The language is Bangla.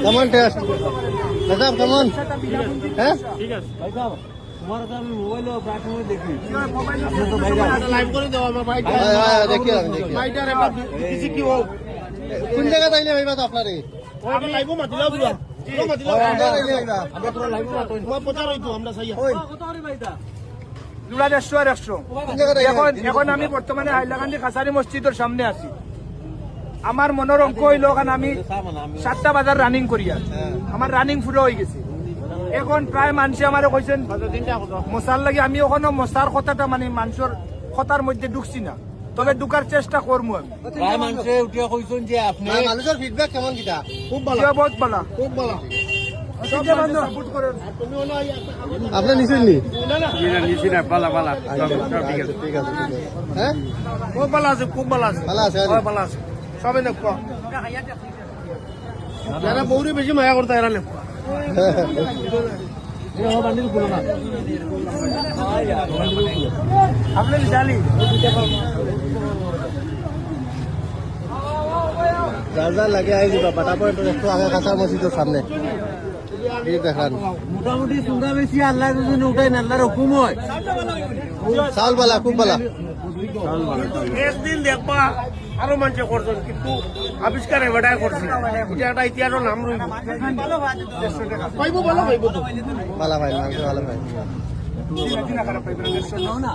কেমন টেস্ট সাহেব কেমন? হ্যাঁ ঠিক আছে ভাই সাহেব তোমার তো আমি মোবাইলে প্রায় সময় দেখি লাইভ করে দাও আমার ভাইটা দেখি আমি দেখি ভাইটার একটা কিছু কি হোক কোন জায়গা তাইলে ভাইবা তো আপনারে আমি লাইভও মাতিলাও পুরা পুরো মাতিলাও আমরা পুরো লাইভ মাতো মই প্রচার হইতো আমরা সাইয়া কত করে ভাইটা জুড়া 100 কোন জায়গা তাইলে এখন আমি বর্তমানে হাইলাকান্দি খাসারি মসজিদের সামনে আছি। আমার মনের অঙ্ক হইল কারণ আমি 7টা বাজার রানিং করি আর আমার রানিং ফুলো হয়ে গেছে। এখন প্রায় মানুষে আমার কইছেন মশার লাগে, আমি ওখানে মশার কথাটা মানে মানুষের কথার মধ্যে ঢুকছি না, তবে ঢুকার চেষ্টা করবো আমি। প্রায় মানুষে উঠিয়া কইছেন যে আপনি মানুষের ফিডব্যাক কেমন কিটা? খুব ভালো বহুত ভালো খুব ভালো সাপোর্ট করেন। তুমি হলো আপনি নিছেন নি? নিছি না পালা পালা ঠিক আছে ঠিক আছে হ্যাঁ খুব ভালো আছে খুব ভালো আছে ভালো আছে হয় ভালো আছে সবাই নেব যারা বউরে বেশি মায়া করতে এরা নেব আপনি জানি যার যার লাগে আই দিবা পাটাপট একটু আগে কাঁচা মসজিদের সামনে এই দেখান মোটামুটি সুন্দর বেশি আল্লাহ যদি উঠাই না আল্লাহর হুকুম হয় চাউল বালা খুব বালা একদিন দেখবা আরো মানুষে করছেন কিন্তু আবিষ্কার এবারটাই করছে এটা একটা ইতিহাসের নাম রইব পাইব ভালো পাইব তো বালা ভাই মাংস ভালো ভাই খারাপ পাইবেন না।